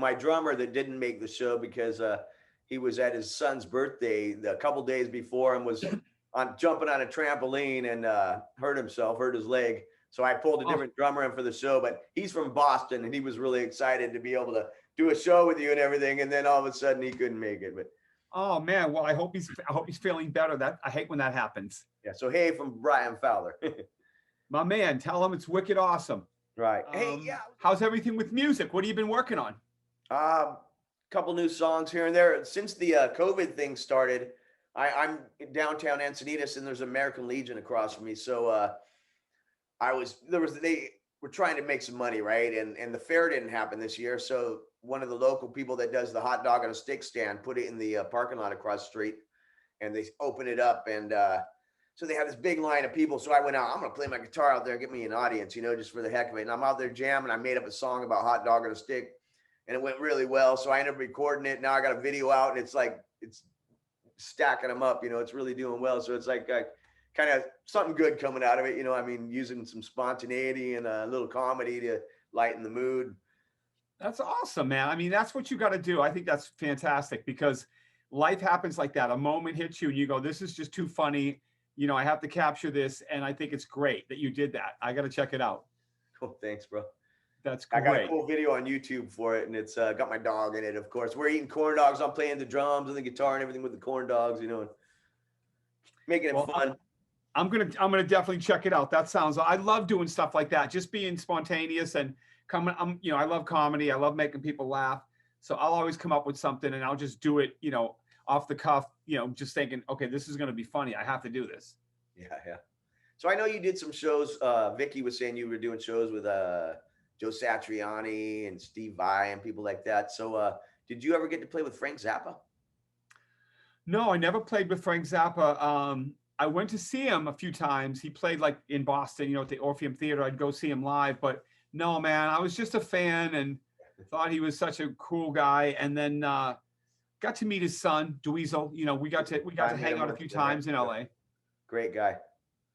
my drummer that didn't make the show because he was at his son's birthday a couple days before and was on jumping on a trampoline and hurt his leg. So I pulled a different drummer in for the show, but he's from Boston and he was really excited to be able to do a show with you and everything. And then all of a sudden he couldn't make it. But oh man, well I hope he's feeling better. That I hate when that happens. yeah. So hey, from Brian Fowler, my man, tell him it's wicked awesome. Right. Hey, yeah. How's everything with music? What have you been working on? Couple new songs here and there. Since the COVID thing started, I'm in downtown Encinitas and there's American Legion across from me. So they were trying to make some money, right? And the fair didn't happen this year. So one of the local people that does the hot dog on a stick stand put it in the parking lot across the street and they opened it up. And so they had this big line of people. So I went out, I'm going to play my guitar out there, get me an audience, just for the heck of it. And I'm out there jamming. I made up a song about hot dog on a stick and it went really well. So I ended up recording it. Now I got a video out and it's stacking them up, it's really doing well. So it's like kind of something good coming out of it. Using some spontaneity and a little comedy to lighten the mood. That's awesome, man. That's what you got to do. I think that's fantastic because life happens like that. A moment hits you and you go, this is just too funny. I have to capture this. And I think it's great that you did that. I got to check it out. Cool. Thanks, bro. That's great. I got a cool video on YouTube for it. And it's got my dog in it, of course. We're eating corn dogs. I'm playing the drums and the guitar and everything with the corn dogs, and making it fun. I'm gonna definitely check it out. I love doing stuff like that. Just being spontaneous and coming. I love comedy. I love making people laugh. So I'll always come up with something and I'll just do it, off the cuff, just thinking, okay, this is going to be funny. I have to do this. Yeah. So I know you did some shows. Vicky was saying you were doing shows with Joe Satriani and Steve Vai and people like that. So did you ever get to play with Frank Zappa? No, I never played with Frank Zappa. I went to see him a few times. He played like in Boston, at the Orpheum Theater. I'd go see him live, but no, man, I was just a fan and thought he was such a cool guy. And then got to meet his son, Dweezil. We got to hang out a few times in LA. Great guy.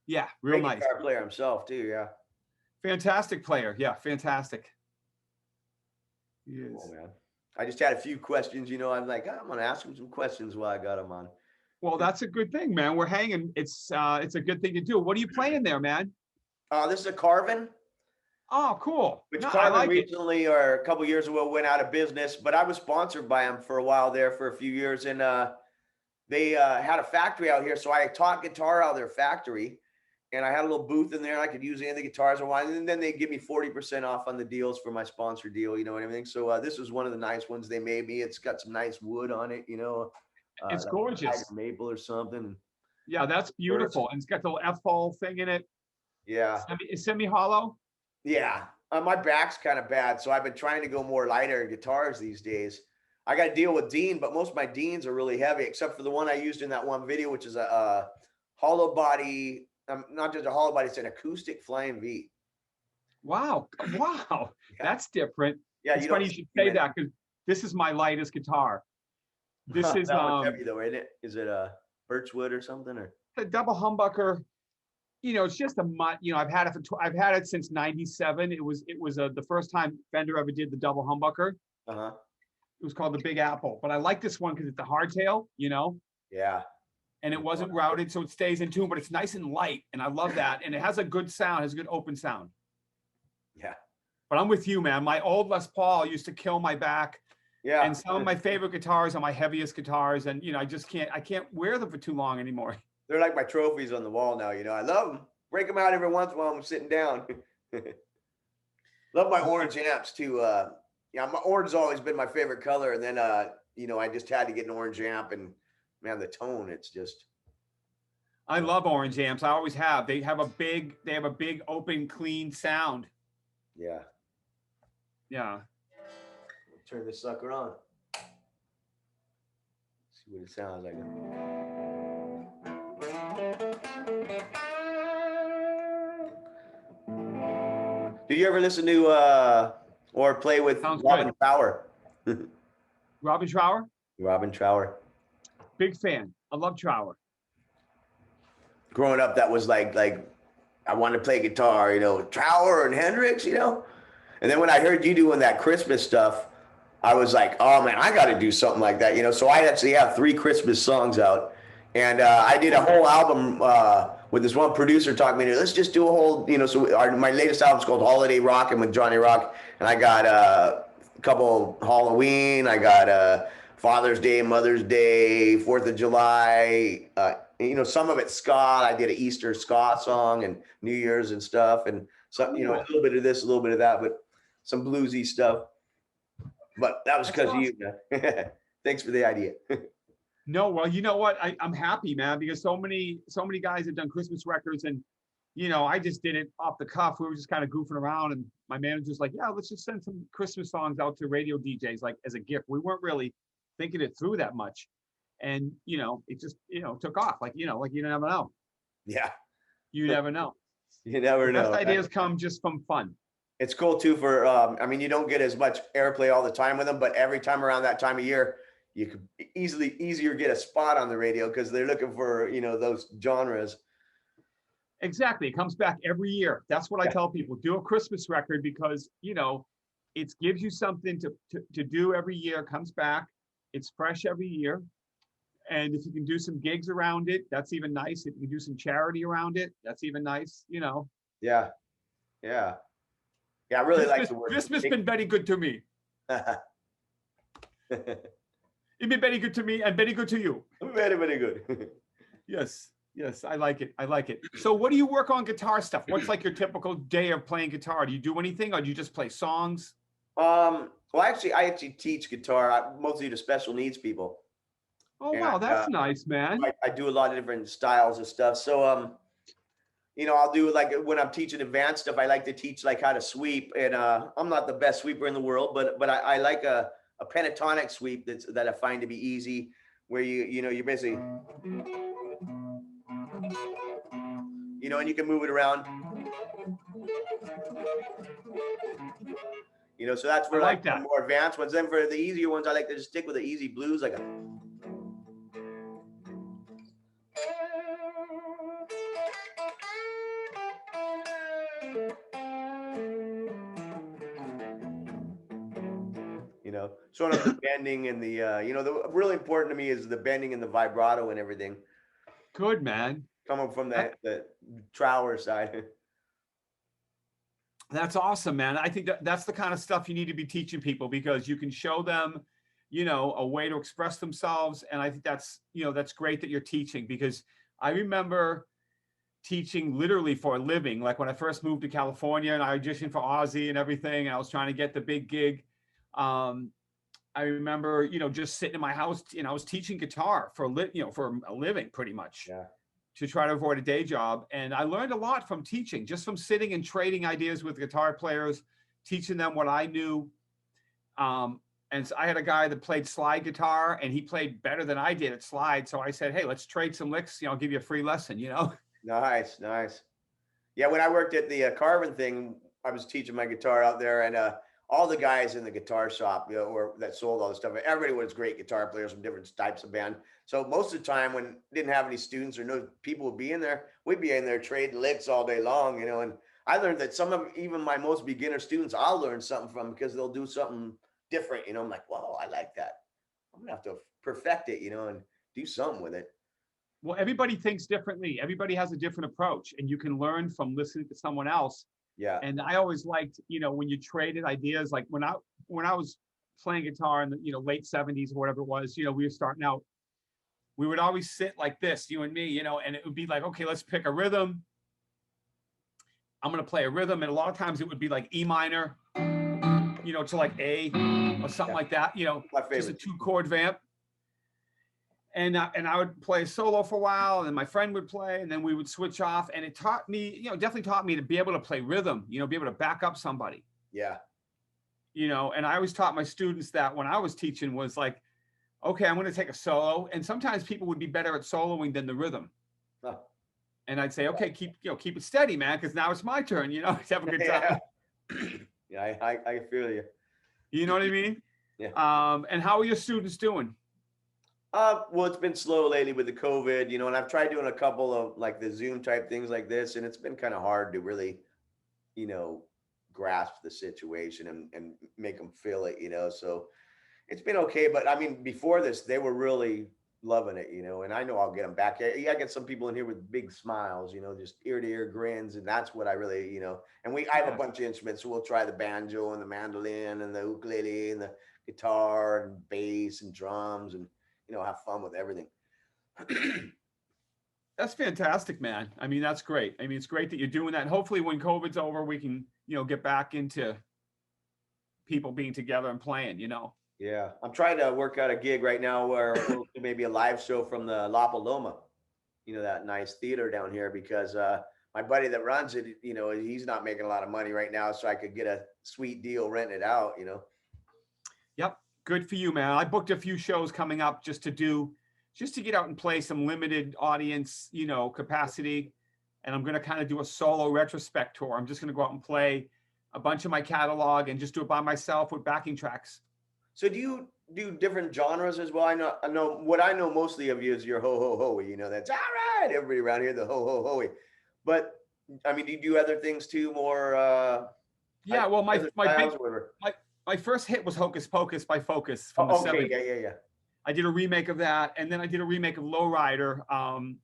Yeah, real Great nice. Guitar player himself too. Yeah. Fantastic player. Yeah, fantastic. He is. Oh, man. I just had a few questions. I'm like, I'm gonna ask him some questions while I got him on. Well, that's a good thing, man. We're hanging. It's a good thing to do. What are you playing there, man? This is a Carvin. Oh, cool. Which Carvin recently, or a couple years ago, went out of business. But I was sponsored by him for a while there for a few years, and they had a factory out here, so I taught guitar out of their factory, and I had a little booth in there. And I could use any of the guitars I wanted, and then they give me 40% off on the deals for my sponsor deal, and everything. So this was one of the nice ones they made me. It's got some nice wood on it, it's gorgeous. Maple or something. Yeah, that's beautiful. And it's got the little F-hole thing in it. Yeah. It's semi-hollow? Yeah. My back's kind of bad, so I've been trying to go more lighter guitars these days. I got to deal with Dean, but most of my Deans are really heavy, except for the one I used in that one video, which is a hollow body, not just a hollow body, it's an acoustic Flying V. Wow. Yeah. That's different. Yeah, it's funny you should say that because this is my lightest guitar. This is heavy though, isn't it? Is it a birchwood or something, or a double humbucker? It's just a mutt. I've had it since '97. It was the first time Fender ever did the double humbucker. Uh-huh. It was called the Big Apple, but I like this one because it's a hardtail. Yeah. And it wasn't routed, so it stays in tune, but it's nice and light, and I love that. And it has a good sound, has a good open sound. Yeah. But I'm with you, man. My old Les Paul used to kill my back. Yeah. And some of my favorite guitars are my heaviest guitars, and I can't wear them for too long anymore. They're like my trophies on the wall now. I love them. Break them out every once in a while when I'm sitting down. Love my orange amps too. My orange has always been my favorite color, and then I just had to get an orange amp, and man, the tone, it's just. I love orange amps. I always have. They have a big open, clean sound. Yeah. Yeah. Turn this sucker on. See what it sounds like. Did you ever listen to or play with Robin Trower? Robin Trower? Robin Trower. Big fan. I love Trower. Growing up, that was like I wanted to play guitar, Trower and Hendrix, And then when I heard you doing that Christmas stuff, I was like, oh man, I got to do something like that, you know. So I actually have 3 Christmas songs out, and I did a whole album with this one producer talking me to. Let's just do a whole, you know. So my latest album is called Holiday Rockin' with Johnny Rock, and I got a couple Halloween. I got Father's Day, Mother's Day, 4th of July. You know, some of it's ska. I did an Easter ska song and New Year's and stuff, and so you know, a Cool. little bit of this, a little bit of that, but some bluesy stuff. But that was That's because of awesome. you, man. Thanks for the idea. No, well, you know what? I'm happy, man, because so many guys have done Christmas records, and I just did it off the cuff. We were just kind of goofing around, and my manager's like, "Yeah, let's just send some Christmas songs out to radio DJs, like as a gift." We weren't really thinking it through that much, and it just took off. Like you never know. Yeah, You never know. you The never best know. ideas come just from fun. It's cool too for I mean, you don't get as much airplay all the time with them, but every time around that time of year, you could easier get a spot on the radio because they're looking for, you know, those genres. Exactly. It comes back every year. That's what I Yeah. tell people. Do a Christmas record because, it gives you something to do every year, comes back. It's fresh every year. And if you can do some gigs around it, that's even nice. If you can do some charity around it, that's even nice. Yeah. Yeah. Yeah, I really like Christmas, the word Christmas gig. been very good to me. It's been very good to me and very good to you. Very, very good. Yes. Yes, I like it. I like it. So what do you work on guitar stuff? What's like your typical day of playing guitar? Do you do anything or do you just play songs? Well, actually, I actually teach guitar mostly to special needs people, Oh, and wow, that's nice, man. I do a lot of different styles of stuff. So, you know, I'll do like when I'm teaching advanced stuff, I like to teach like how to sweep. And I'm not the best sweeper in the world, but I like a pentatonic sweep that I find to be easy, where you know, you're basically, you know, and you can move it around, you know, so that's I for like like the that. more advanced ones. Then for the easier ones, I like to just stick with the easy blues, like a, you know, sort of the bending and the, you know, the really important to me is the bending and the vibrato and everything Good, man. coming from That, the trower side. that's awesome, man. I think that's the kind of stuff you need to be teaching people because you can show them, a way to express themselves. And I think that's great that you're teaching because I remember teaching literally for a living. Like when I first moved to California and I auditioned for Ozzy and everything, and I was trying to get the big gig. Um, I remember, just sitting in my house, I was teaching guitar for a living pretty much Yeah. to try to avoid a day job. And I learned a lot from teaching, just from sitting and trading ideas with guitar players, teaching them what I knew. And so I had a guy that played slide guitar and he played better than I did at slide. So I said, hey, let's trade some licks. I'll give you a free lesson. Nice, nice. Yeah, when I worked at the Carvin thing, I was teaching my guitar out there, and all the guys in the guitar shop, you know, or that sold all the stuff, everybody was great guitar players from different types of band. So most of the time, when didn't have any students or no people would be in there, we'd be in there trading licks all day long, you know. And I learned that some of even my most beginner students, I'll learn something from because they'll do something different, you know. I'm like, wow, I like that. I'm gonna have to perfect it, you know, and do something with it. Well, everybody thinks differently. Everybody has a different approach, and you can learn from listening to someone else. Yeah, And I always liked, when you traded ideas, like when I was playing guitar in the late '70s or whatever it was, we were starting out. We would always sit like this, you and me, and it would be like, okay, let's pick a rhythm. I'm gonna play a rhythm, and a lot of times it would be like E minor, to like A or something yeah, like that, my just a favorite. 2 chord vamp. And I would play solo for a while, and then my friend would play, and then we would switch off. And it taught me, definitely taught me to be able to play rhythm, be able to back up somebody, Yeah, And I always taught my students that when I was teaching was like, okay, I'm going to take a solo, and sometimes people would be better at soloing than the rhythm. huh. And I'd say, okay, keep it steady, man, because now it's my turn, to have a good Yeah, time. yeah, I feel you. You know what I mean? Yeah. And how are your students doing? Well, it's been slow lately with the COVID, you know, and I've tried doing a couple of like the Zoom type things like this, and it's been kind of hard to really, you know, grasp the situation and make them feel it, you know. So, It's been okay, but I mean, before this, they were really loving it, and I know I'll get them back. Yeah, I get some people in here with big smiles, just ear to ear grins, and that's what I really, And I have a Yeah. bunch of instruments, so we'll try the banjo and the mandolin and the ukulele and the guitar and bass and drums, and have fun with everything. That's fantastic, man. I mean, that's great. I mean, it's great that you're doing that. And hopefully when COVID's over, we can, get back into people being together and playing, Yeah, I'm trying to work out a gig right now where we'll do maybe a live show from the La Paloma, that nice theater down here, because my buddy that runs it, he's not making a lot of money right now, so I could get a sweet deal renting it out. Yep. Good for you, man. I booked a few shows coming up just to get out and play some limited audience, capacity. And I'm going to kind of do a solo retrospect tour. I'm just going to go out and play a bunch of my catalog and just do it by myself with backing tracks. So do you do different genres as well? I know what I know mostly of you is your ho ho Hoey. That's all right. Everybody around here, the ho ho Hoey. But I mean, do you do other things too? More? Yeah. Well, my first hit was Hocus Pocus by Focus from the 70s. Yeah. I did a remake of that, and then I did a remake of Lowrider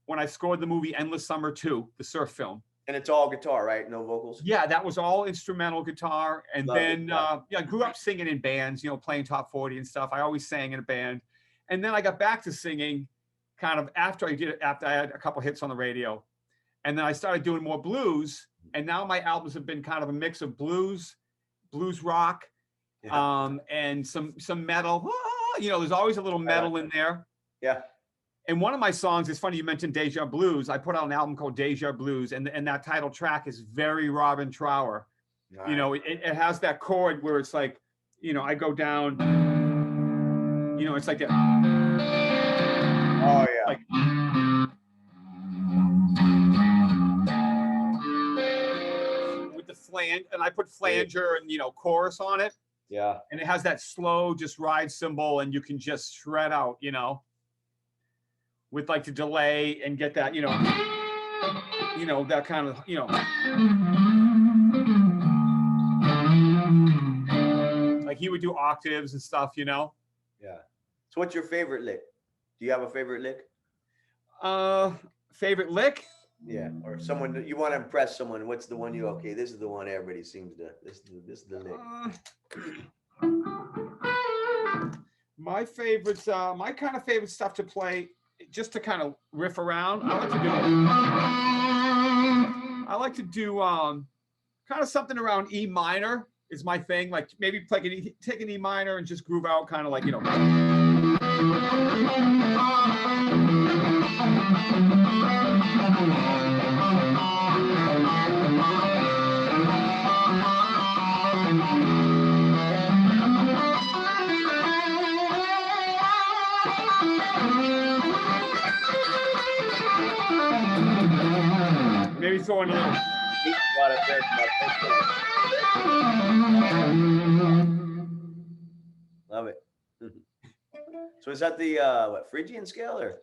when I scored the movie Endless Summer 2, the surf film. And it's all guitar, right? No vocals? Yeah, that was all instrumental guitar. And Love then, it. I grew up singing in bands, playing top 40 and stuff. I always sang in a band. And then I got back to singing kind of after I had a couple hits on the radio. And then I started doing more blues. And now my albums have been kind of a mix of blues rock, and some metal. There's always a little metal in there. Yeah. And one of my songs, it's funny you mentioned Deja Blues. I put out an album called Deja Blues, and that title track is very Robin Trower. Nice. It has that chord where it's like, I go down, it's like that. Oh yeah. Like, with the flange, and I put flanger and chorus on it. Yeah. And it has that slow, just ride cymbal, and you can just shred out, with like the delay and get that, that kind of, like he would do octaves and stuff, Yeah. So what's your favorite lick? Do you have a favorite lick? Favorite lick? Yeah. Or someone that you want to impress someone. What's the one this is the one everybody seems to, this is the lick. My favorites, my kind of favorite stuff to play, just to kind of riff around. I like to do kind of something around E minor is my thing. Like maybe take an E minor and just groove out, kind of like, maybe throw in a little. Love it. So is that the Phrygian scale or?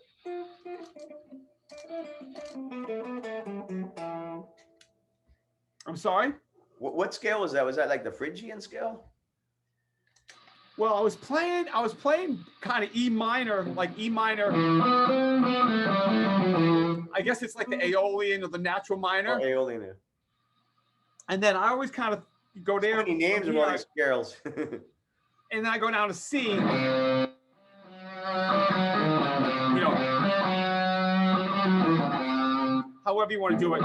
I'm sorry? What scale was that? Was that like the Phrygian scale? Well, I was playing kind of E minor, like E minor. I guess it's like the Aeolian or the natural minor. Oh, Aeolian. Yeah. And then I always kind of go there. So many names of all these scales. And then I go down to C. However you want to do it.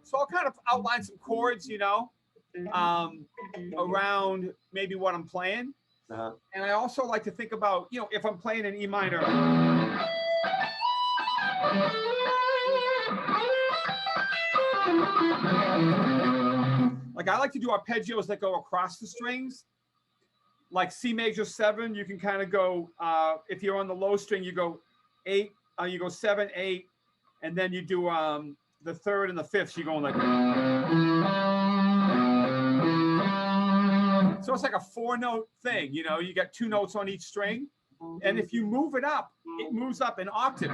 So I'll kind of outline some chords, around maybe what I'm playing. And I also like to think about, if I'm playing an E minor. Like I like to do arpeggios that go across the strings. Like C major 7, you can kind of go, if you're on the low string, you go 8, you go 7, 8, and then you do the 3rd and the 5th, so you're going like. So it's like a 4-note thing, you got 2 notes on each string. And if you move it up, it moves up in octaves.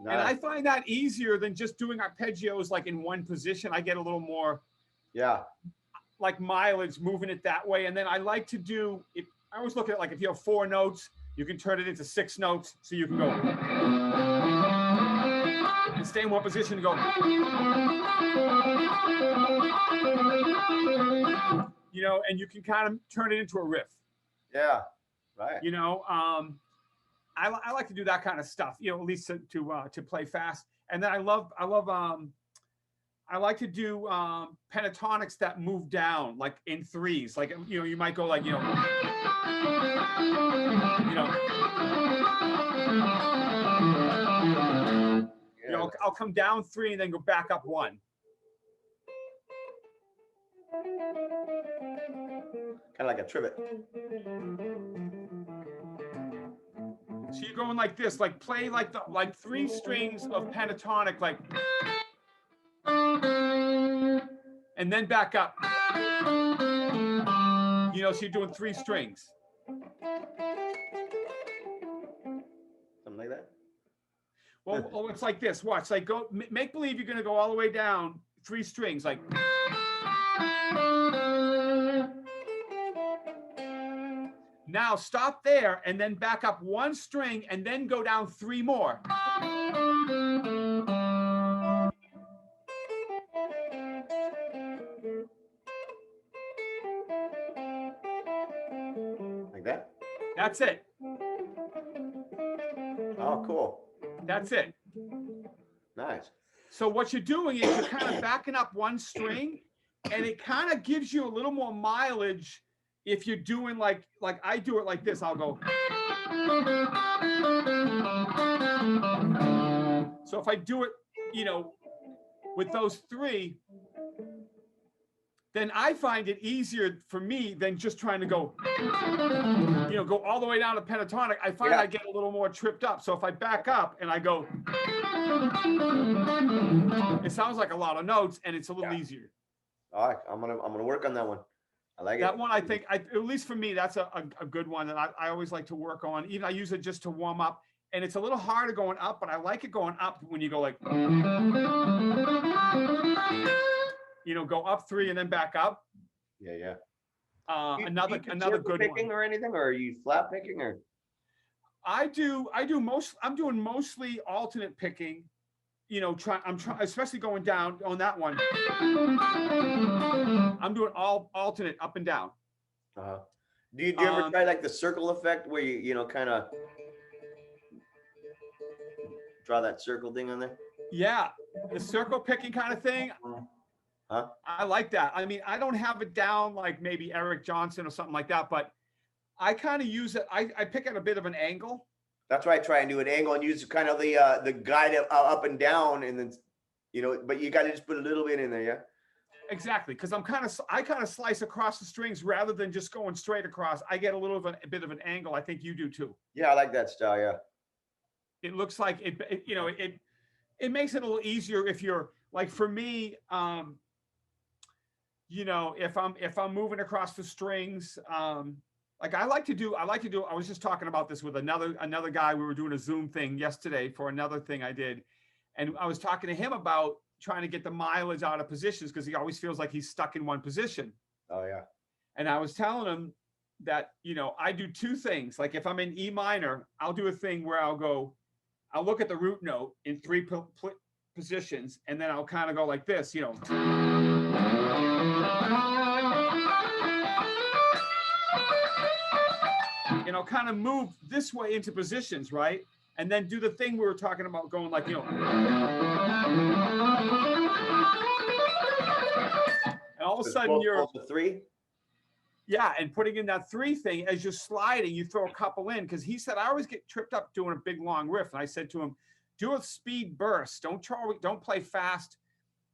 And I Nice. find that easier than just doing arpeggios like in one position. I get a little more Yeah. like mileage moving it that way. And then I like to do it. I always look at it like if you have 4 notes, you can turn it into 6 notes. So you can go and stay in one position and go, you know, and you can kind of turn it into a riff, Yeah. Right. you know. I like to do that kind of stuff, you know, at least to play fast. And then I like to do pentatonics that move down, like in 3s. Like, you know, you might go like, you know, Yeah. I'll come down 3 and then go back up 1. Kind of like a trivet. So you're going like this, like play like 3 strings of pentatonic, like, and then back up. You know, so you're doing 3 strings. Something like that. Well, it's like this. Watch, like go make believe you're going to go all the way down 3 strings, like. Now stop there and then back up 1 string and then go down 3 more. Like that. That's it. Oh, cool. That's it. Nice. So what you're doing is you're kind of backing up 1 string, and it kind of gives you a little more mileage if you're doing like I do it like this. I'll go. So if I do it, you know, with those 3, then I find it easier for me than just trying to go, you know, go all the way down to pentatonic. I find I get a little more tripped up. So if I back up and I go, it sounds like a lot of notes and it's a little easier. All right, I'm gonna work on that one. I like That it. one, I think, at least for me, that's a good one that I always like to work on. Even I use it just to warm up, and it's a little harder going up, but I like it going up when you go like, you know, go up 3 and then back up. Yeah, yeah. Another good picking one. or anything, or are you flat picking or? I'm doing mostly alternate picking. You know, I'm trying, especially going down on that one. I'm doing all alternate up and down. Uh-huh. Do you ever try like the circle effect where you know kind of draw that circle thing on there? Yeah, the circle picking kind of thing. Huh? I like that. I mean, I don't have it down like maybe Eric Johnson or something like that, but I kind of use it. I pick at a bit of an angle. That's why I try and do an angle and use kind of the guide up and down, and then you know, but you got to just put a little bit in there, yeah. Exactly, because I kind of slice across the strings rather than just going straight across. I get a bit of an angle. I think you do too. Yeah, I like that style. Yeah. It looks like it you know, it makes it a little easier if you're like, for me, you know, if I'm moving across the strings, like I like to do, I was just talking about this with another guy. We were doing a Zoom thing yesterday for another thing I did. And I was talking to him about trying to get the mileage out of positions because he always feels like he's stuck in one position. Oh yeah. And I was telling him that, you know, I do 2 things. Like if I'm in E minor, I'll do a thing where I'll look at the root note in 3 positions, and then I'll kind of go like this, you know. And I'll kind of move this way into positions, right? And then do the thing we were talking about, going like, you know. And all of a sudden you're 3. Yeah, and putting in that 3 thing as you're sliding, you throw a couple in, because he said I always get tripped up doing a big long riff, and I said to him, do a speed burst. Don't play fast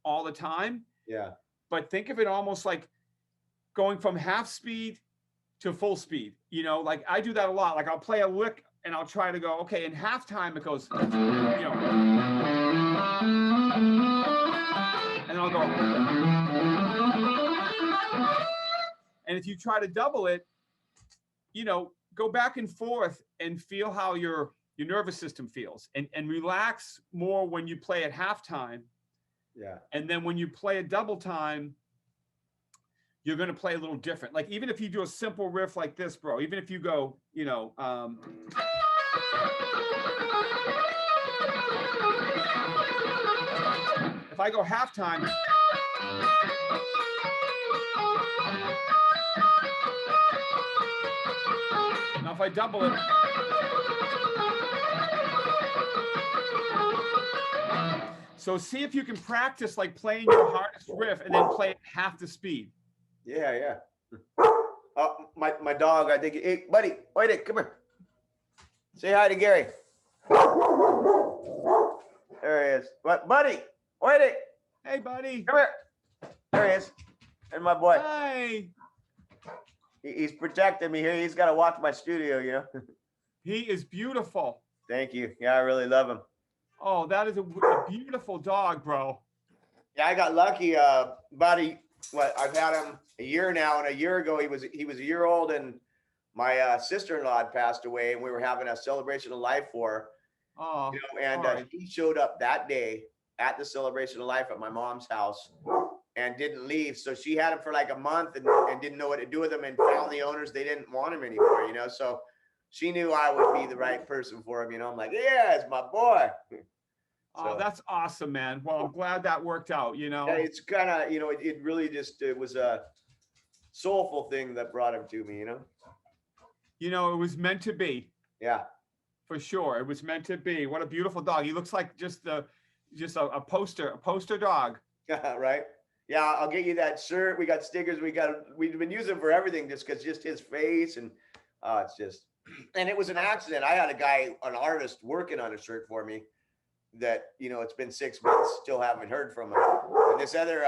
all the time. Yeah. But think of it almost like going from half speed to full speed. You know, like I do that a lot. Like I'll play a lick and I'll try to go, okay, in halftime it goes, you know, and I'll go. And if you try to double it, you know, go back and forth and feel how your your nervous system feels, and relax more when you play at halftime. Yeah. And then when you play a double time, you're going to play a little different. Like even if you do a simple riff like this, bro, even if you go, if I go halftime, now if I double it, so see if you can practice like playing your hardest riff and then play it half the speed. Yeah, yeah. Oh, my dog, I think. Hey, buddy, wait, come here. Say hi to Gary. There he is. What, buddy? Wait. Hey, buddy. Come here. There he is. And my boy. Hi. He's protecting me here. He's got to watch my studio, you know. He is beautiful. Thank you. Yeah, I really love him. Oh, that is a beautiful dog, bro. Yeah, I got lucky. Buddy, I've had him a year now, and a year ago he was a year old, and my sister-in-law had passed away, and we were having a celebration of life for her. Oh, and he showed up that day at the celebration of life at my mom's house and didn't leave. So she had him for like a month and didn't know what to do with him, and found the owners, they didn't want him anymore, you know. So she knew I would be the right person for him, you know. I'm like, yeah, it's my boy. Oh, that's awesome, man. Well, I'm glad that worked out, you know. Yeah, it's kind of, you know, it really just, it was a soulful thing that brought him to me, you know. You know, it was meant to be. Yeah. For sure. It was meant to be. What a beautiful dog. He looks like just a poster dog. Right. Yeah, I'll get you that shirt. We got stickers. We've been using for everything just because just his face, and it's just, and it was an accident. I had an artist working on a shirt for me that, you know, it's been 6 months, still haven't heard from him. And this other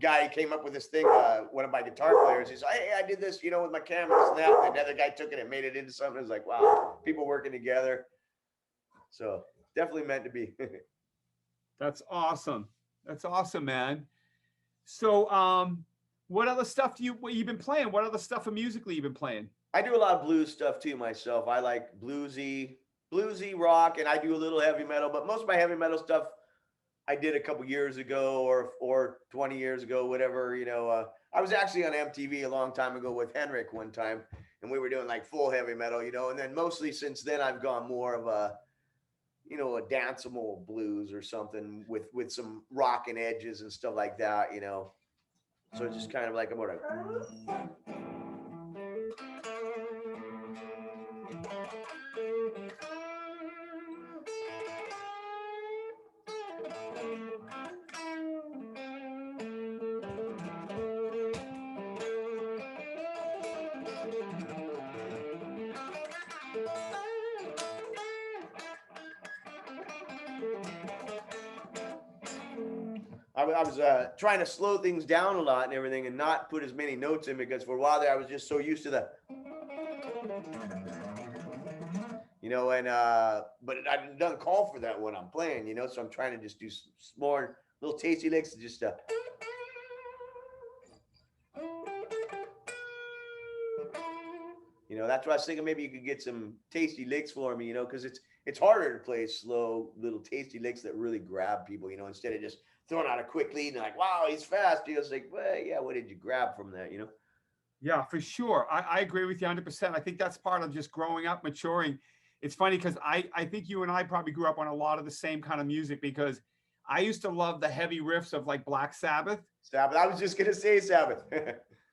guy came up with this thing, one of my guitar players, he's like, hey, I did this, you know, with my camera, and that. And another guy took it and made it into something. It was like, wow, people working together. So definitely meant to be. That's awesome. That's awesome, man. So what other stuff what you've been playing? What other stuff musically you've been playing? I do a lot of blues stuff too myself. I like bluesy rock, and I do a little heavy metal, but most of my heavy metal stuff I did a couple years ago or 20 years ago, whatever, you know. I was actually on MTV a long time ago with Henrik one time, and we were doing like full heavy metal, you know. And then mostly since then I've gone more of a, you know, a danceable blues or something with some rock and edges and stuff like that, you know. So it's just kind of like a more I was trying to slow things down a lot and everything, and not put as many notes in, because for a while there I was just so used to the, you know, and but it doesn't call for that when I'm playing, you know. So I'm trying to just do more little tasty licks, just you know. That's why I was thinking maybe you could get some tasty licks for me, you know, because it's harder to play slow little tasty licks that really grab people, you know, instead of just throwing out a quick lead and like, wow, he's fast. You know, it's like, well, yeah, what did you grab from that, you know? Yeah, for sure. I agree with you 100%. I think that's part of just growing up, maturing. It's funny because I think you and I probably grew up on a lot of the same kind of music, because I used to love the heavy riffs of like Black Sabbath. I was just going to say Sabbath.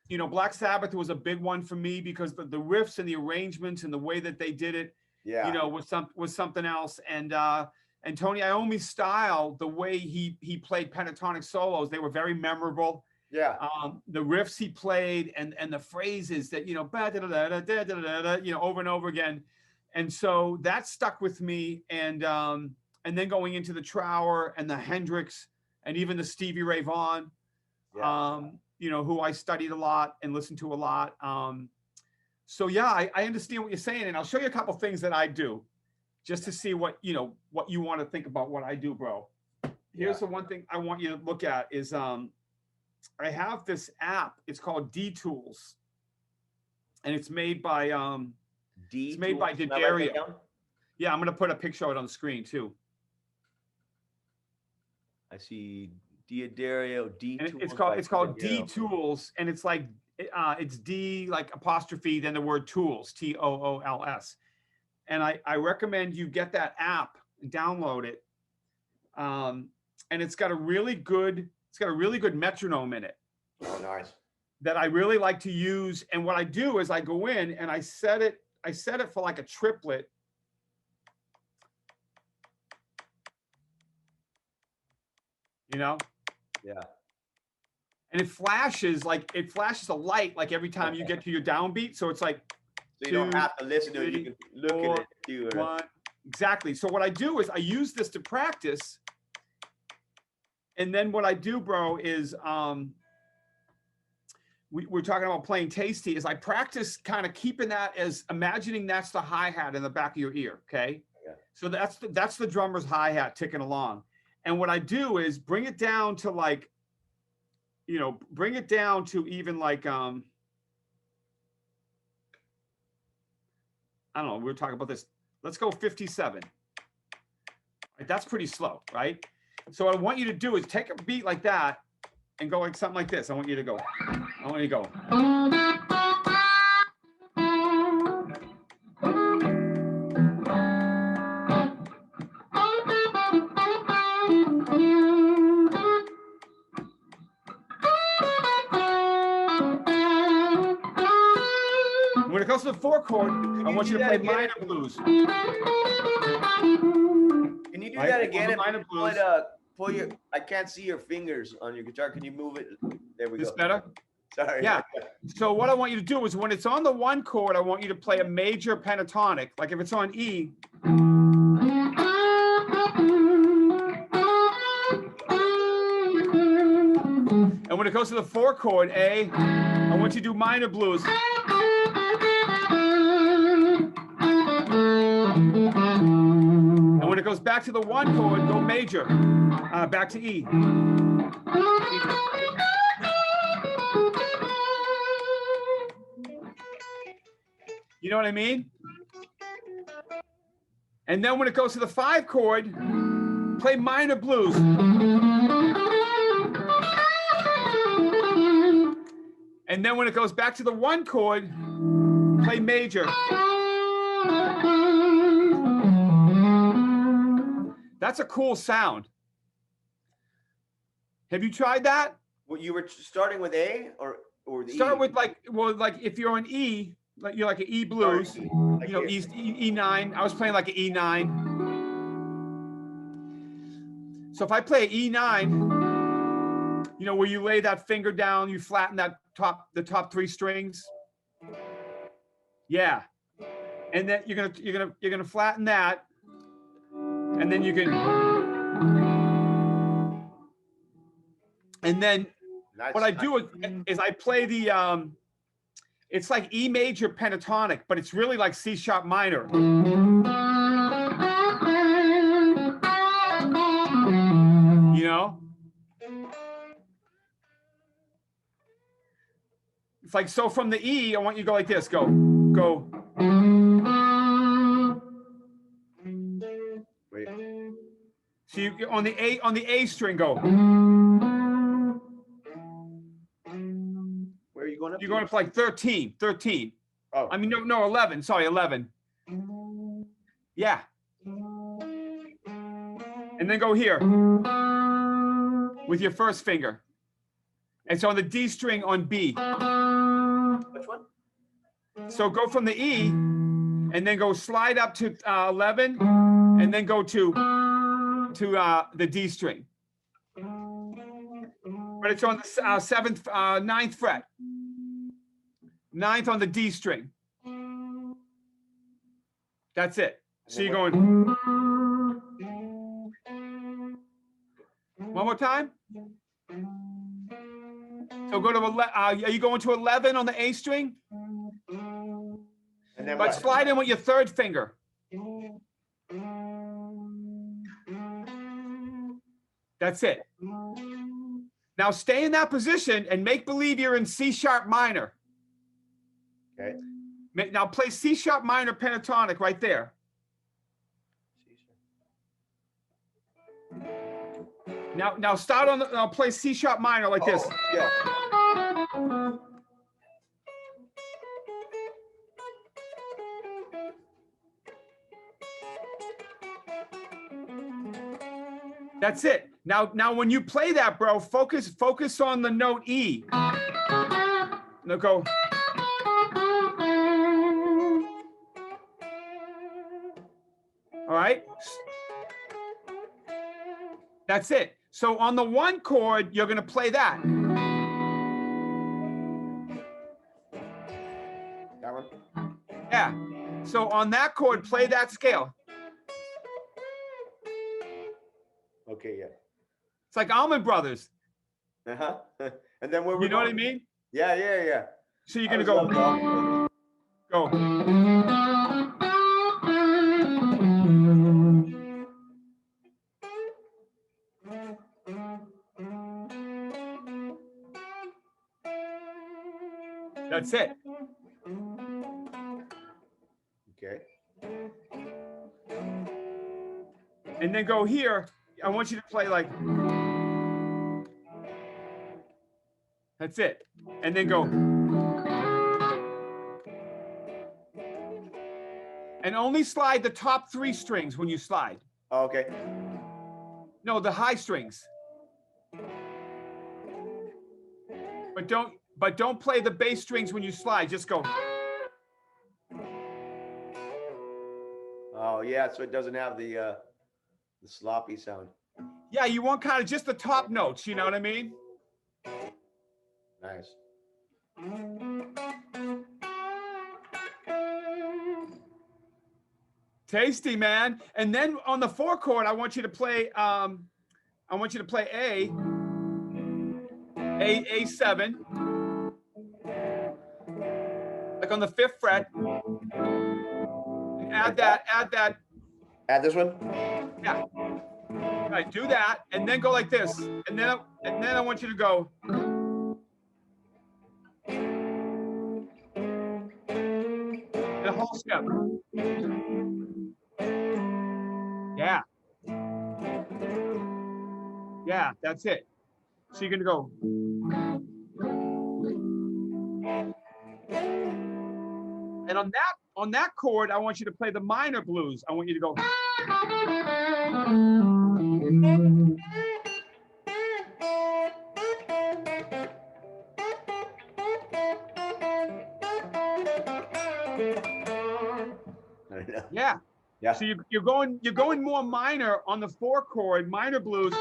You know, Black Sabbath was a big one for me because the riffs and the arrangements and the way that they did it, yeah, you know, was something else. And Tony Iommi's style, the way he played pentatonic solos, they were very memorable. Yeah. The riffs he played and the phrases that, you know, you know, over and over again. And so that stuck with me. And then going into the Trower and the Hendrix and even the Stevie Ray Vaughan, yeah. You know, who I studied a lot and listened to a lot. So yeah, I understand what you're saying. And I'll show you a couple things that I do just to see what, you know, what you want to think about what I do, bro. Here's the one thing I want you to look at is, I have this app. It's called D Tools, and it's made by D'Addario. Yeah, I'm gonna put a picture of it on the screen too. I see Diodario D And Tools. it's called D Tools, and it's like it's D like apostrophe then the word tools, TOOLS. And I recommend you get that app and download it. And it's got a really good metronome in it. Oh, nice. That I really like to use. And what I do is I go in and I set it for like a triplet. You know? Yeah. And it flashes a light like every time you get to your downbeat. So it's like, so you don't have to listen to it. You can look at it too. One. Exactly. So what I do is I use this to practice. And then what I do, bro, is we're talking about playing tasty, is I practice kind of keeping that as imagining that's the hi-hat in the back of your ear. Okay. Yeah. So that's the drummer's hi-hat ticking along. And what I do is bring it down to like, bring it down to even like, I don't know, we were talking about this. Let's go 57. Right, that's pretty slow, right? So what I want you to do is take a beat like that and go like something like this. I want you to go. When it comes to the 4 chord, I want you to play minor blues. Can you do that again? Minor blues. Pull your. I can't see your fingers on your guitar. Can you move it? There we go. This better? Sorry. Yeah. So what I want you to do is when it's on the 1 chord, I want you to play a major pentatonic. Like if it's on E. And when it goes to the 4 chord, A, I want you to do minor blues. And when it goes back to the 1 chord, go major. Back to E. You know what I mean? And then when it goes to the 5 chord, play minor blues. And then when it goes back to the 1 chord, play major. That's a cool sound. Have you tried that? Well, you were starting with A or the Start E? with like if you're on E, like you're like an E blues, like E9. I was playing like an E9. So if I play an E9, where you lay that finger down, you flatten the top 3 strings. Yeah. And then you're gonna flatten that. And then you can, and then nice. What I do is I play the, it's like E major pentatonic, but it's really like C sharp minor. It's like, so from the E, I want you to go like this, go. Wait. So you on the A string, go. Where are you going up? You're going up to like 13. Oh. I mean, no, 11. Sorry, 11. Yeah. And then go here with your first finger. And so on the D string on B. Which one? So go from the E and then go slide up to 11 and then go to the D string. But it's on the 7th, 9th fret. 9th on the D string. That's it. So you're going. One more time. So go to are you going to 11 on the A string? And then but slide in with your 3rd finger. That's it. Now stay in that position and make believe you're in C sharp minor. Okay. Now play C sharp minor pentatonic right there. Now start on the, I'll play C sharp minor like this. Oh, yeah. That's it. Now when you play that, bro, focus on the note E. Now go. All right. That's it. So on the one chord, you're going to play that. That one? Yeah. So on that chord, play that scale. Okay, yeah. It's like Allman Brothers. Uh-huh. And then where we're You know what I going? mean? Yeah, yeah, yeah. So you're I going to always go. loved Allman Brothers. Go. That's it. Okay. And then go here. I want you to play like. That's it. And then go. And only slide the top 3 strings when you slide. Oh, okay. No, the high strings. But don't play the bass strings when you slide. Just go. Oh, yeah, so it doesn't have the sloppy sound. Yeah, you want kind of just the top notes, you know what I mean? Nice. Tasty, man. And then on the 4 chord, I want you to play A7, like on the 5th fret. And add that. Add this one? Yeah. Right, do that, and then go like this. And then I want you to go. The whole step. Yeah. Yeah, that's it. So you're gonna go. And on that chord, I want you to play the minor blues. I want you to go. Yeah. Yeah. So you're going more minor on the 4 chord, minor blues.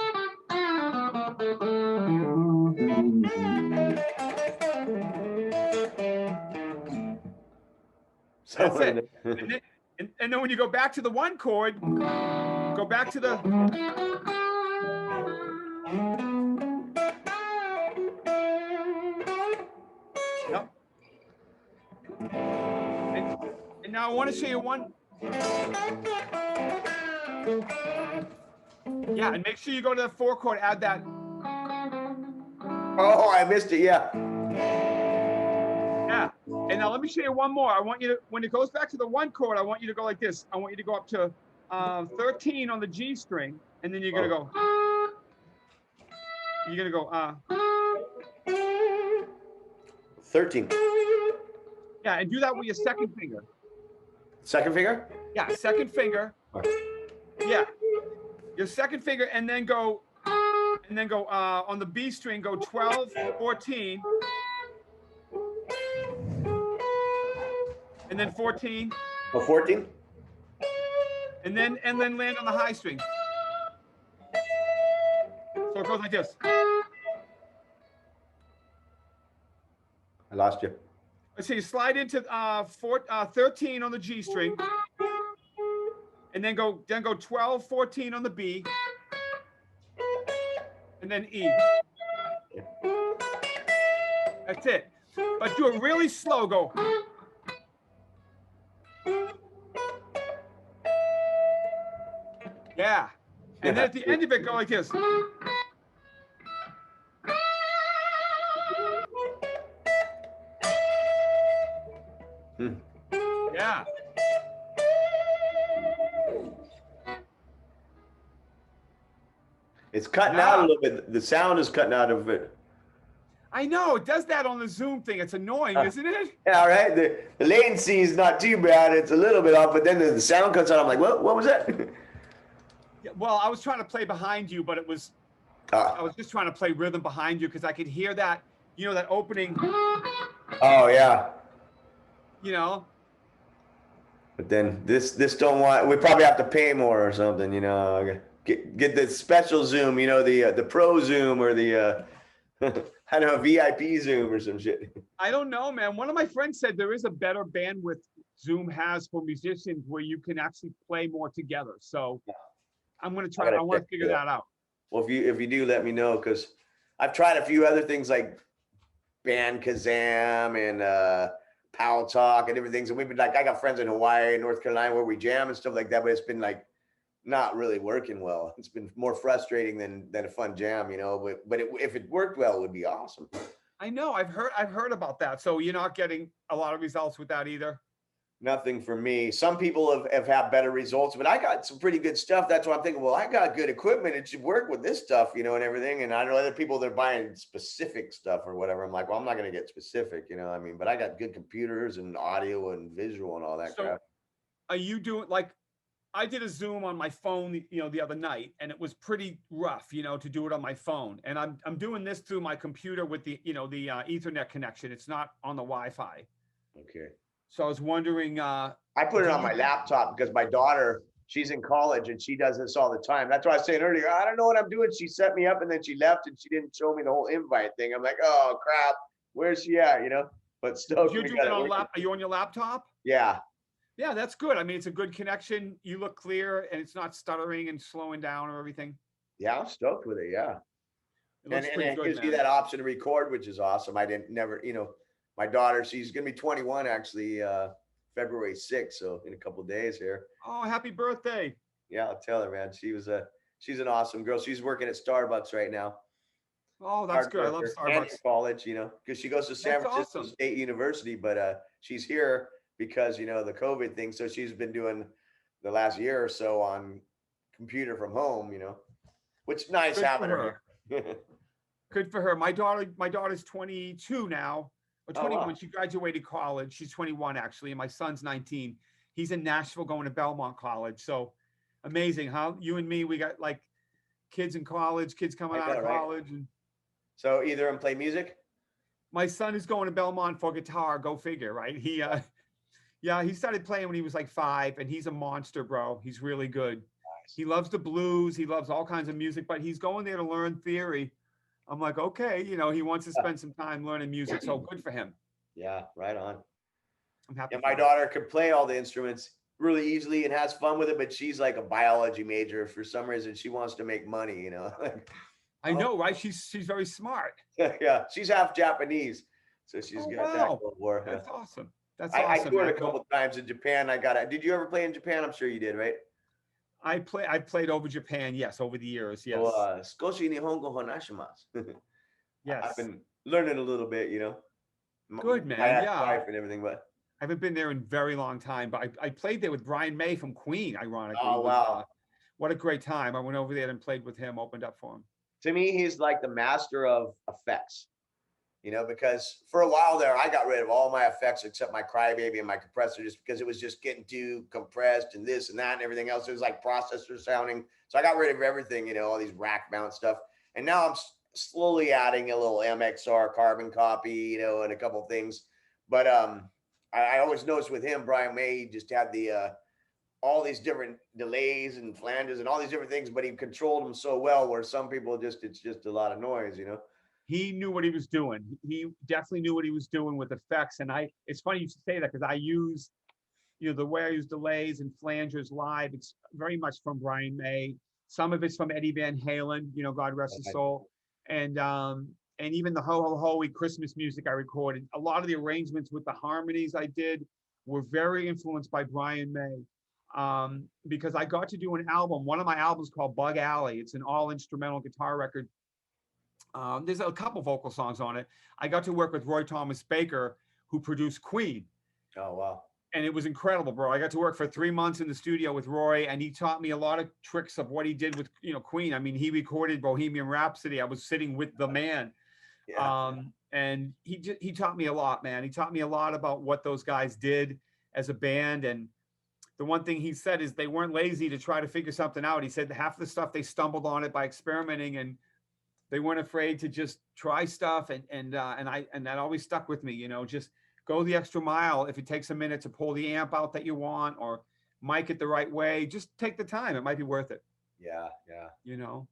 That's it. And then when you go back to the 1 chord, go back to the. Yep. And now I want to show you one. Yeah, and make sure you go to the 4 chord, add that. Oh, I missed it. Yeah. Yeah. And now let me show you one more. I want you to, when it goes back to the 1 chord, I want you to go like this. I want you to go up to 13 on the G string, and then you're gonna go. You're gonna go. 13. Yeah, and do that with your 2nd finger. Second finger? Yeah, 2nd finger. Yeah, your 2nd finger, and then go on the B string. Go 12, 14, and then 14. Oh, 14? And then land on the high string. So it goes like this. I lost you. Let's see, you slide into 13 on the G string, and then go 12, 14 on the B, and then E. That's it. But do it really slow. Go. Yeah. And then at the end of it, go like this. Yeah. It's cutting out a No, little bit. The sound is cutting out of it. I know it does that on the Zoom thing. It's annoying, isn't it? Yeah, right. The latency is not too bad. It's a little bit off, but then the sound cuts out. I'm like, what was that? Yeah, well, I was trying to play behind you, but I Ah, was just trying to play rhythm behind you because I could hear that, that opening, oh yeah. you know. But then this don't want. We probably have to pay more or something. Get the special Zoom. The Pro Zoom or the I don't know, VIP Zoom or some shit. I don't know, man. One of my friends said there is a better bandwidth Zoom has for musicians where you can actually play more together. So I'm gonna I try. gotta I want check to figure it out. that out. Well, if you do, let me know because I've tried a few other things like Band Kazam and Powell Talk and different things. And we've been like, I got friends in Hawaii and North Carolina where we jam and stuff like that, but it's been like not really working well. It's been more frustrating than a fun jam, But if it worked well, it would be awesome. I know. I've heard about that. So you're not getting a lot of results with that either. Nothing for me. Some people have had better results, but I got some pretty good stuff. That's why I'm thinking, well, I got good equipment. It should work with this stuff, and everything. And I know other people, they're buying specific stuff or whatever. I'm like, well, I'm not going to get specific, I mean, but I got good computers and audio and visual and all that So crap. are you doing like I did a Zoom on my phone, the other night, and it was pretty rough, to do it on my phone. And I'm doing this through my computer with the Ethernet connection. It's not on the Wi-Fi. Okay. So I was wondering, I put it do on you? my laptop because my daughter, she's in college and she does this all the time. That's why I was saying earlier, I don't know what I'm doing. She set me up and then she left and she didn't show me the whole invite thing. I'm like, oh crap, where's she at? But If stoked you're we doing got it it on working. lap, are you on your laptop? Yeah. Yeah, that's good. I mean, it's a good connection. You look clear, and it's not stuttering and slowing down or everything. Yeah, I'm stoked with it. Yeah. It And looks and pretty it good, gives you man. that option to record, which is awesome. I didn't never, my daughter, she's gonna be 21 actually, February 6th, so in a couple of days here. Oh, happy birthday! Yeah, I'll tell her, man. She's an awesome girl. She's working at Starbucks right now. Oh, that's Hard good. I love worker and in Starbucks. college, because she goes to San That's Francisco awesome. State University, but she's here because the COVID thing. So she's been doing the last year or so on computer from home, which is nice Good for having her her. here. Good for her. My daughter's 22 now, or Oh 21. wow. She graduated college. She's 21 actually, and my son's 19. He's in Nashville going to Belmont College. So amazing, huh? You and me, we got like kids in college, kids coming I out know, of right? college, and So either of them play music. my son is going to Belmont for guitar. Go figure, right? Yeah, he started playing when he was like 5, and he's a monster, bro. He's really good. Nice. He loves the blues. He loves all kinds of music, but he's going there to learn theory. I'm like, okay, he wants to spend some time learning music. So good for him. Yeah, right on. I'm happy Yeah, my for him. daughter could play all the instruments really easily and has fun with it, but she's like a biology major for some reason. She wants to make money, I Oh, know, right? She's very smart. yeah, she's half Japanese, so she's Oh got that wow, going for her. that's awesome. That's I awesome, toured man. a couple Well, of times in Japan. I got it. Did you ever play in Japan? I'm sure you did, right? I played over Japan. Yes, over the years. So, Yes, Skoshi Nihongo Honashimasu. I've yes. been learning a little bit, Good, my man. Yeah, ex-wife and everything, but I haven't been there in a very long time, but I played there with Brian May from Queen. Ironically, oh wow. what a great time. I went over there and played with him. Opened up for him. To me, he's like the master of effects. Because for a while there, I got rid of all my effects except my crybaby and my compressor just because it was just getting too compressed and this and that and everything else. It was like processor sounding. So I got rid of everything, all these rack mount stuff. And now I'm slowly adding a little MXR carbon copy, and a couple things. But I always noticed with him, Brian May, he just had the all these different delays and flanges and all these different things, but he controlled them so well where some people it's just a lot of noise. He knew what he was doing. He definitely knew what he was doing with effects. And it's funny you should say that because I use, the way I use delays and flanges live. It's very much from Brian May. Some of it's from Eddie Van Halen, God rest his soul. And even the Ho Ho Hoey Christmas music I recorded. A lot of the arrangements with the harmonies I did were very influenced by Brian May. Because I got to do an album, one of my albums called Bug Alley. It's an all instrumental guitar record. There's a couple vocal songs on it. I got to work with Roy Thomas Baker, who produced Queen. Oh wow. and it was incredible, bro. I got to work for 3 months in the studio with Roy, and he taught me a lot of tricks of what he did with, Queen. I mean, he recorded Bohemian Rhapsody. I was sitting with the man. Yeah. And he taught me a lot, man. He taught me a lot about what those guys did as a band. And the one thing he said is they weren't lazy to try to figure something out. He said half the stuff they stumbled on it by experimenting, and they weren't afraid to just try stuff. And that always stuck with me. Just go the extra mile. If it takes a minute to pull the amp out that you want, or mic it the right way, just take the time. It might be worth it. Yeah. Yeah. You know.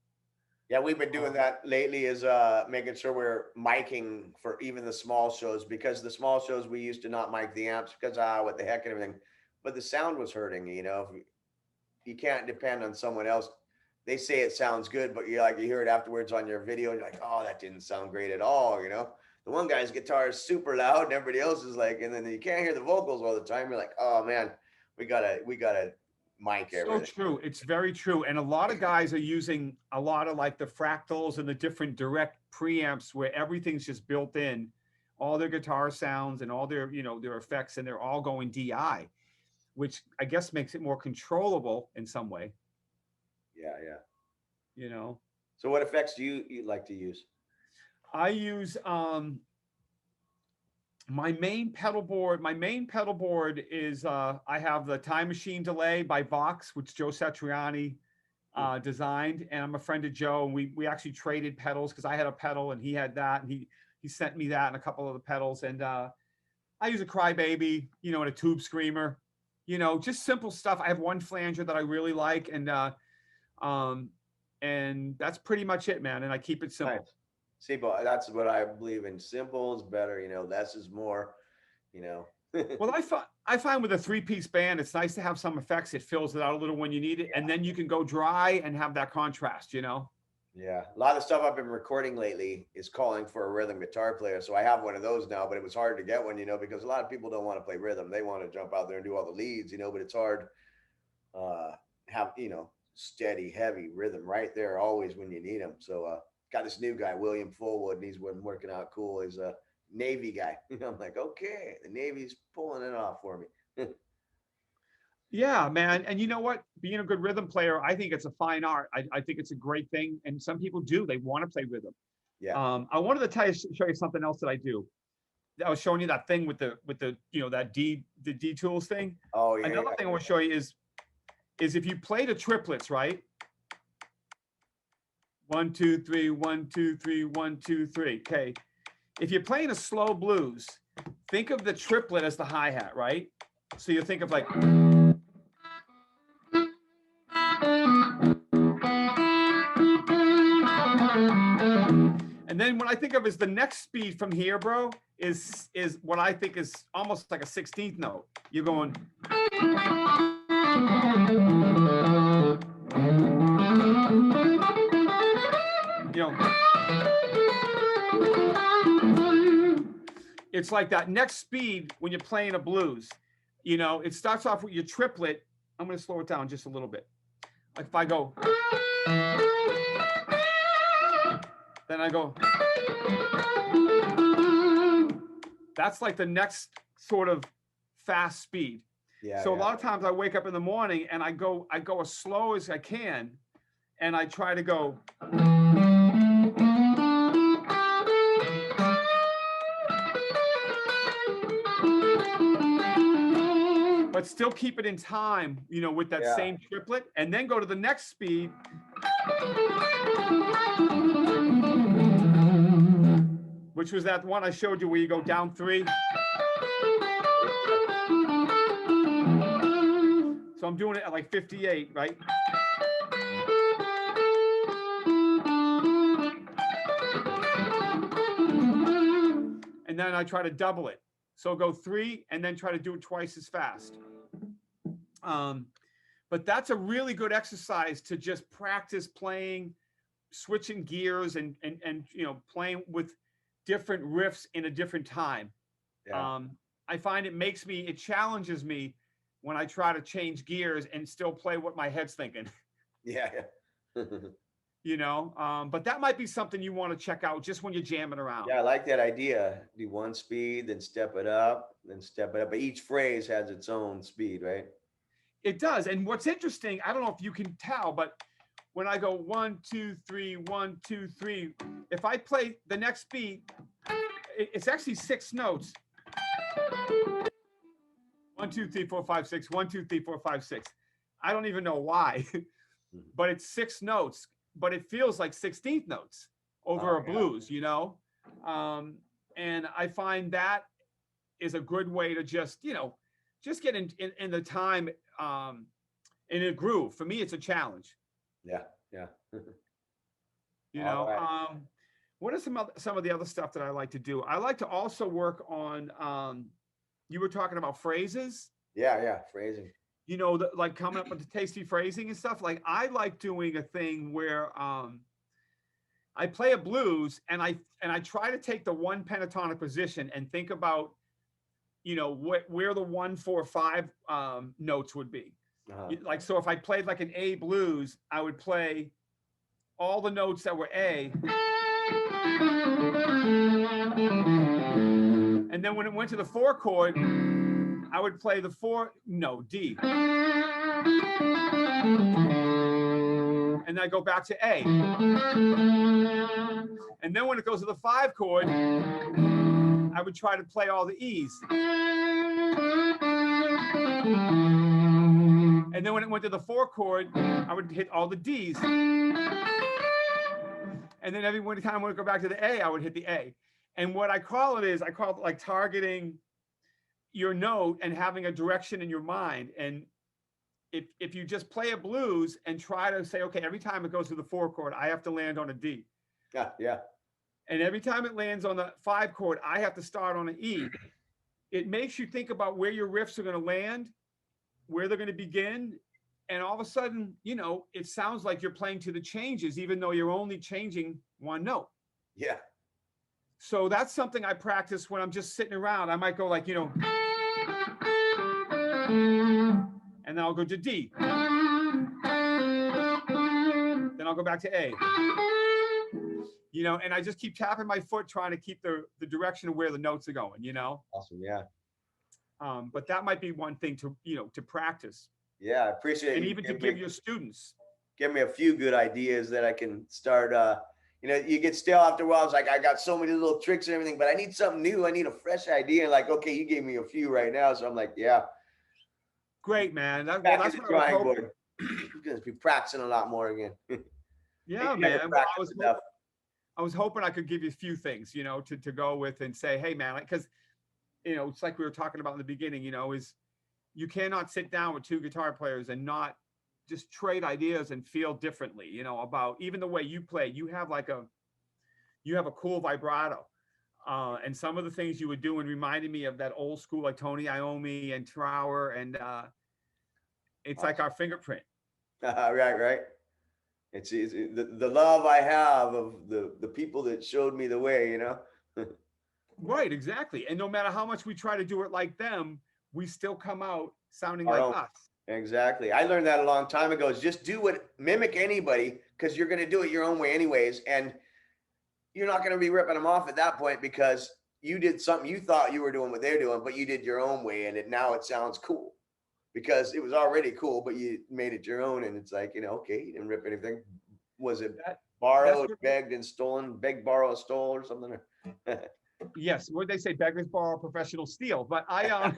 Yeah, we've been doing that lately, is making sure we're miking for even the small shows, because the small shows we used to not mic the amps because what the heck and everything, but the sound was hurting. If you can't depend on someone else. They say it sounds good, but you hear it afterwards on your video, and you're like, oh, that didn't sound great at all. The one guy's guitar is super loud, and everybody else is like, and then you can't hear the vocals all the time. You're like, oh man, we gotta mic everything. So true. It's very true. And a lot of guys are using a lot of like the fractals and the different direct preamps where everything's just built in, all their guitar sounds and all their, their effects, and they're all going DI, which I guess makes it more controllable in some way. Yeah. So what effects do you like to use? I use my main pedal board is I have the Time Machine Delay by Vox, which Joe Satriani designed, and I'm a friend of Joe, and we actually traded pedals because I had a pedal and he had that, and he sent me that and a couple of the pedals. And I use a Crybaby, and a Tube Screamer, just simple stuff. I have one flanger that I really like, and that's pretty much it, man. And I keep it simple. Nice. See, but that's what I believe in. Simple is better. Less is more. Well, I find with a 3-piece band, it's nice to have some effects. It fills it out a little when you need it, and then you can go dry and have that contrast. Yeah, a lot of the stuff I've been recording lately is calling for a rhythm guitar player. So I have one of those now, but it was hard to get one, because a lot of people don't want to play rhythm. They want to jump out there and do all the leads, but it's hard. Have steady, heavy rhythm right there always when you need them. So got this new guy, William Fullwood, and he's been working out cool. He's a Navy guy. I'm like, okay, the Navy's pulling it off for me. Yeah, man. And you know what? Being a good rhythm player, I think it's a fine art. I think it's a great thing. And some people do. They want to play rhythm. Yeah. I wanted to show you something else that I do. I was showing you that thing with the that the D tools thing. Oh, yeah. Another thing I want to show you is if you play the triplets, right? 1, 2, 3, 1, 2, 3, 1, 2, 3. Okay. If you're playing a slow blues, think of the triplet as the hi-hat, right? So you think of like, and then what I think of is the next speed from here, bro, is what I think is almost like a 16th note. You're going, it's like that next speed when you're playing a blues. It starts off with your triplet. I'm going to slow it down just a little bit. Like if I go, then I go, that's like the next sort of fast speed. Yeah. So a lot of times I wake up in the morning and I go as slow as I can, and I try to go. But still keep it in time, with that same triplet, and then go to the next speed. Which was that one I showed you where you go down 3. So I'm doing it at like 58, right? And then I try to double it. So go 3 and then try to do it twice as fast. But that's a really good exercise to just practice playing, switching gears, and playing with different riffs in a different time. Yeah. I find it challenges me when I try to change gears and still play what my head's thinking. Yeah. But that might be something you want to check out just when you're jamming around. Yeah, I like that idea. Do one speed, then step it up, then step it up. But each phrase has its own speed, right? It does. And what's interesting, I don't know if you can tell, but when I go 1, 2, 3, 1, 2, 3, if I play the next beat, it's actually 6 notes. 1, 2, 3, 4, 5, 6. 1, 2, 3, 4, 5, 6. I don't even know why, but it's 6 notes, but it feels like 16th notes over a blues, and I find that is a good way to just get in the time, in a groove. For me, it's a challenge. Yeah, yeah. What are some of the other stuff that I like to do? I like to also work on. You were talking about phrases. Yeah, phrasing. Like coming up with the tasty phrasing and stuff. Like I like doing a thing where I play a blues and I try to take the one pentatonic position and think about where the 1, 4, 5 notes would be. Like, so if I played like an A blues, I would play all the notes that were A. And then when it went to the 4 chord, I would play the D. And then I go back to A. And then when it goes to the 5 chord, I would try to play all the E's. And then when it went to the 4 chord, I would hit all the D's. And then every time when I go back to the A, I would hit the A. And what I call it like targeting your note and having a direction in your mind. And if you just play a blues and try to say, okay, every time it goes to the 4 chord, I have to land on a D. Yeah. And every time it lands on the 5 chord, I have to start on an E. It makes you think about where your riffs are going to land, where they're going to begin. And all of a sudden, it sounds like you're playing to the changes, even though you're only changing one note. Yeah. So that's something I practice when I'm just sitting around. I might go like, and then I'll go to D. Then I'll go back to A. And I just keep tapping my foot, trying to keep the direction of where the notes are going, Awesome. Yeah. But that might be one thing to practice. Yeah, I appreciate it. And even to give your students. Give me a few good ideas that I can start. You get stale after a while. It's like, I got so many little tricks and everything, but I need something new. I need a fresh idea. Like, okay, you gave me a few right now. So I'm like, yeah. Great, man. That's what I was board. I'm going to be practicing a lot more again. Yeah, man. Well, I was hoping I could give you a few things, to go with and say, hey, man, because, it's like we were talking about in the beginning, is you cannot sit down with 2 guitar players and not just trade ideas and feel differently, about even the way you play. You have a cool vibrato. And some of the things you were doing reminded me of that old school, like Tony Iommi and Trower. And it's like our fingerprint. Right. It's the love I have of the people that showed me the way, Right, exactly. And no matter how much we try to do it like them, we still come out sounding Our like own. us. Exactly. I learned that a long time ago. Is just mimic anybody, because you're going to do it your own way anyways. And you're not going to be ripping them off at that point, because you did something you thought you were doing what they're doing, but you did your own way. And now it sounds cool because it was already cool, but you made it your own. And it's like, okay, you didn't rip anything. Was it borrowed, begged, and stolen? Begged, borrow, stole, or something? Yes. What they say, beggars borrow, professional steal. But I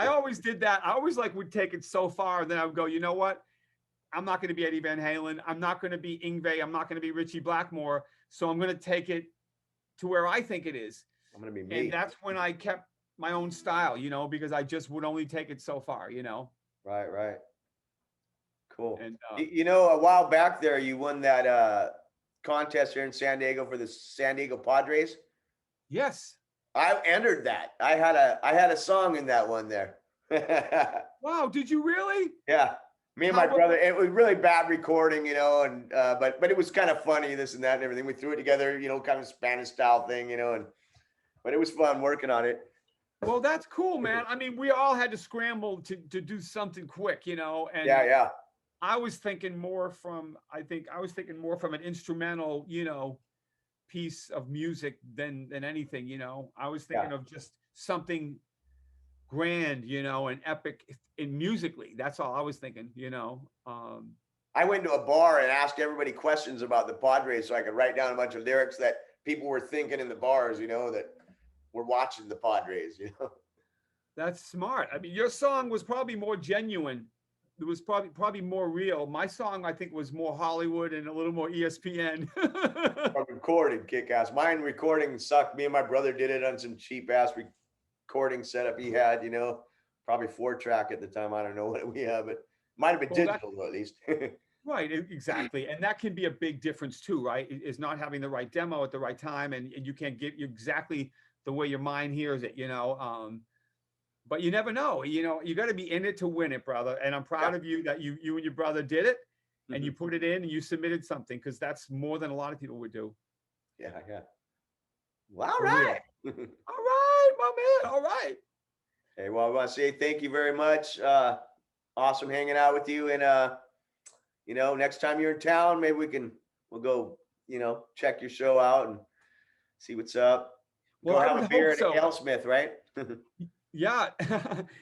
always did that. I always would take it so far. And then I would go, you know what? I'm not going to be Eddie Van Halen. I'm not going to be Yngwie. I'm not going to be Richie Blackmore. So I'm going to take it to where I think it is. I'm going to be me. And that's when I kept my own style, because I just would only take it so far, Right. Cool. And, a while back there, you won that contest here in San Diego for the San Diego Padres. Yes. I entered that. I had a song in that one there. Wow, did you really? Yeah. Me and my brother, it was really bad recording, and but it was kind of funny, this and that and everything. We threw it together, kind of Spanish style thing, but it was fun working on it. Well, that's cool, man. I mean, we all had to scramble to do something quick, and yeah. I was thinking more from, an instrumental, piece of music than anything, I was Yeah. thinking of just something grand, and epic in musically. That's all I was thinking. I went to a bar and asked everybody questions about the Padres so I could write down a bunch of lyrics that people were thinking in the bars, that were watching the Padres. That's smart. I mean, your song was probably more genuine. It was probably more real. My song, I think, was more Hollywood and a little more ESPN. A recording kick ass. Mine recording sucked. Me and my brother did it on some cheap ass recording setup he had, probably 4-track at the time. I don't know what we have, but might have been Well, that digital though, at least. right, exactly, and that can be a big difference too, right? Is not having the right demo at the right time, and you can't get exactly the way your mind hears it. But you never know. You got to be in it to win it, brother. And I'm proud Yeah. of you that you and your brother did it, and you put it in and you submitted something, because that's more than a lot of people would do. Yeah, yeah. Well, all For real. right. All right, my man. All right. Hey, well, I want to say thank you very much. Awesome hanging out with you. And next time you're in town, maybe we'll go, check your show out and see what's up. Well, Go I have would a beer hope at so. Alesmith, right? Yeah.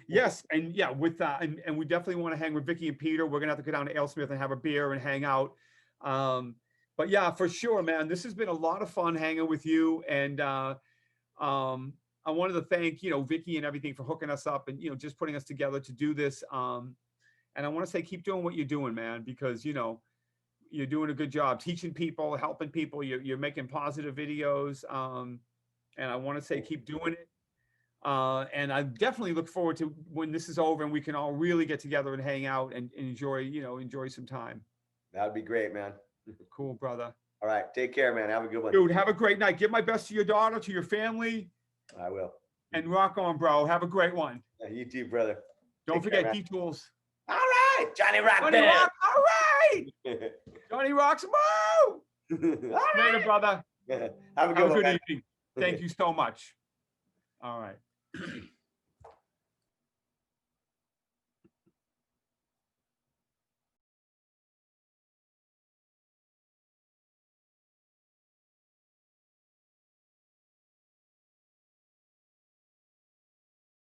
Yes. And yeah, with and we definitely want to hang with Vicky and Peter. We're gonna have to go down to Alesmith and have a beer and hang out. But yeah, for sure, man. This has been a lot of fun hanging with you. And I wanted to thank, Vicky and everything for hooking us up and, just putting us together to do this. And I want to say, keep doing what you're doing, man, because, you're doing a good job teaching people, helping people. You're making positive videos. And I want to say, keep doing it. And I definitely look forward to when this is over and we can all really get together and hang out and enjoy some time. That would be great, man. Cool, brother. All right. Take care, man. Have a good one. Dude, have a great night. Give my best to your daughter, to your family, I will. and rock on, bro. Have a great one. You too, brother. Don't Take care, forget man. D-Tools. All right. Johnny Rock Johnny Band. Rock, all right. Johnny Rocks, woo! All right. Later, brother. Have a Have good a one, good man. evening. Thank you so much. All right.